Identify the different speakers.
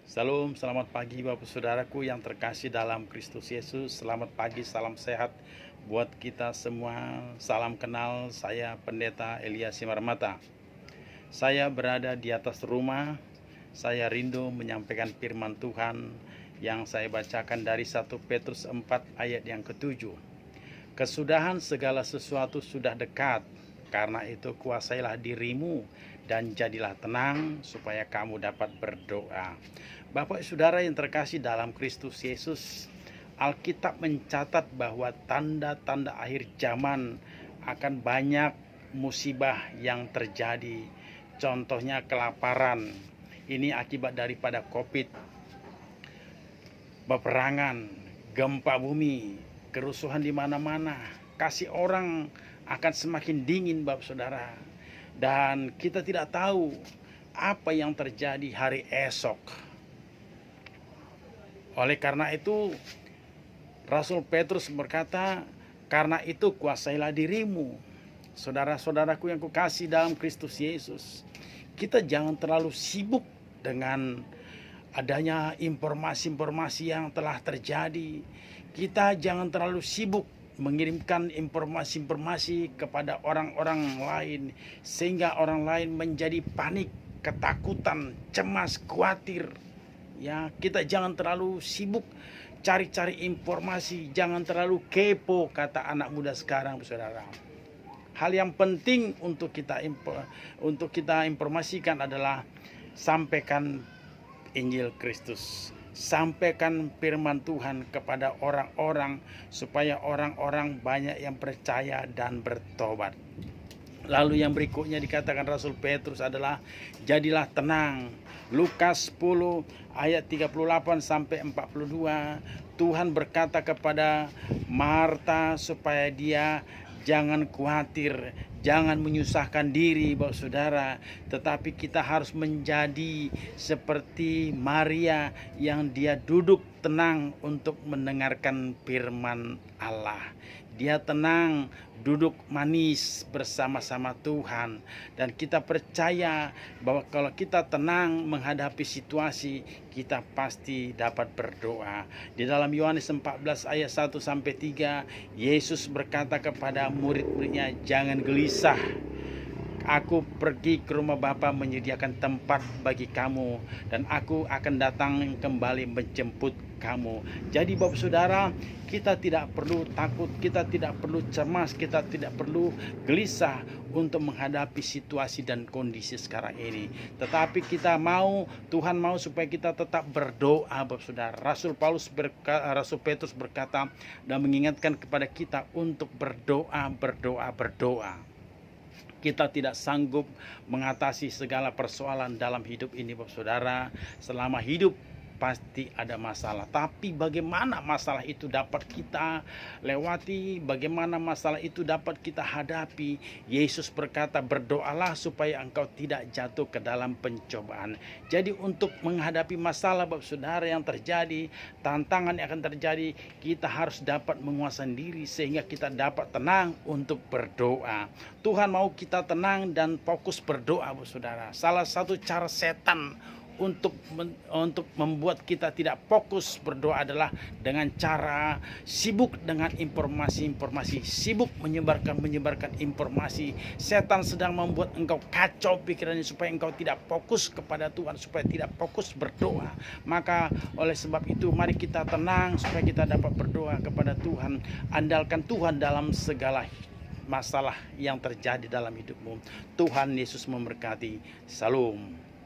Speaker 1: Salam, selamat pagi Bapak Saudaraku yang terkasih dalam Kristus Yesus. Selamat pagi, salam sehat buat kita semua. Salam kenal, saya Pendeta Elia Simarmata. Saya berada di atas rumah. Saya rindu menyampaikan firman Tuhan yang saya bacakan dari 1 Petrus 4 ayat yang ke-7. Kesudahan segala sesuatu sudah dekat. Karena itu kuasailah dirimu dan jadilah tenang supaya kamu dapat berdoa. Bapak Saudara yang terkasih dalam Kristus Yesus, Alkitab mencatat bahwa tanda-tanda akhir zaman akan banyak musibah yang terjadi. Contohnya kelaparan. Ini akibat daripada COVID, peperangan, gempa bumi, kerusuhan di mana-mana. Kasih orang akan semakin dingin Bapak Saudara. Dan kita tidak tahu apa yang terjadi hari esok. Oleh karena itu Rasul Petrus berkata, karena itu kuasailah dirimu. Saudara-saudaraku yang kukasih dalam Kristus Yesus, kita jangan terlalu sibuk dengan adanya informasi-informasi yang telah terjadi. Kita jangan terlalu sibuk mengirimkan informasi-informasi kepada orang-orang lain sehingga orang lain menjadi panik, ketakutan, cemas, khawatir. Ya, kita jangan terlalu sibuk cari-cari informasi, jangan terlalu kepo kata anak muda sekarang, Saudara. Hal yang penting untuk kita informasikan adalah sampaikan Injil Kristus. Sampaikan firman Tuhan kepada orang-orang supaya orang-orang banyak yang percaya dan bertobat. Lalu yang berikutnya dikatakan Rasul Petrus adalah jadilah tenang. Lukas 10 ayat 38 sampai 42. Tuhan berkata kepada Marta supaya dia jangan khawatir, jangan menyusahkan diri Bapak Saudara, tetapi kita harus menjadi seperti Maria yang dia duduk tenang untuk mendengarkan firman Allah. Dia tenang, duduk manis bersama-sama Tuhan. Dan kita percaya bahwa kalau kita tenang menghadapi situasi, kita pasti dapat berdoa. Di dalam Yohanes 14 ayat 1 sampai 3, Yesus berkata kepada murid-muridnya, jangan gelisah. Aku pergi ke rumah Bapa menyediakan tempat bagi kamu, dan aku akan datang kembali menjemput kamu. Jadi Bapak Saudara, kita tidak perlu takut, kita tidak perlu cemas, kita tidak perlu gelisah untuk menghadapi situasi dan kondisi sekarang ini. Tetapi Tuhan mau supaya kita tetap berdoa Bapak Saudara. Rasul Petrus berkata dan mengingatkan kepada kita untuk berdoa. Kita tidak sanggup mengatasi segala persoalan dalam hidup ini Bapak Saudara. Selama hidup pasti ada masalah. Tapi bagaimana masalah itu dapat kita lewati, bagaimana masalah itu dapat kita hadapi. Yesus berkata, berdoalah supaya engkau tidak jatuh ke dalam pencobaan. Jadi untuk menghadapi masalah Bapak Saudara yang terjadi, tantangan yang akan terjadi, kita harus dapat menguasai diri sehingga kita dapat tenang untuk berdoa. Tuhan mau kita tenang dan fokus berdoa Bapak Saudara. Salah satu cara setan untuk membuat kita tidak fokus berdoa adalah dengan cara sibuk dengan informasi-informasi, sibuk menyebarkan informasi. Setan sedang membuat engkau kacau pikirannya supaya engkau tidak fokus kepada Tuhan, supaya tidak fokus berdoa. Maka oleh sebab itu mari kita tenang supaya kita dapat berdoa kepada Tuhan. Andalkan Tuhan dalam segala masalah yang terjadi dalam hidupmu. Tuhan Yesus memberkati. Salam.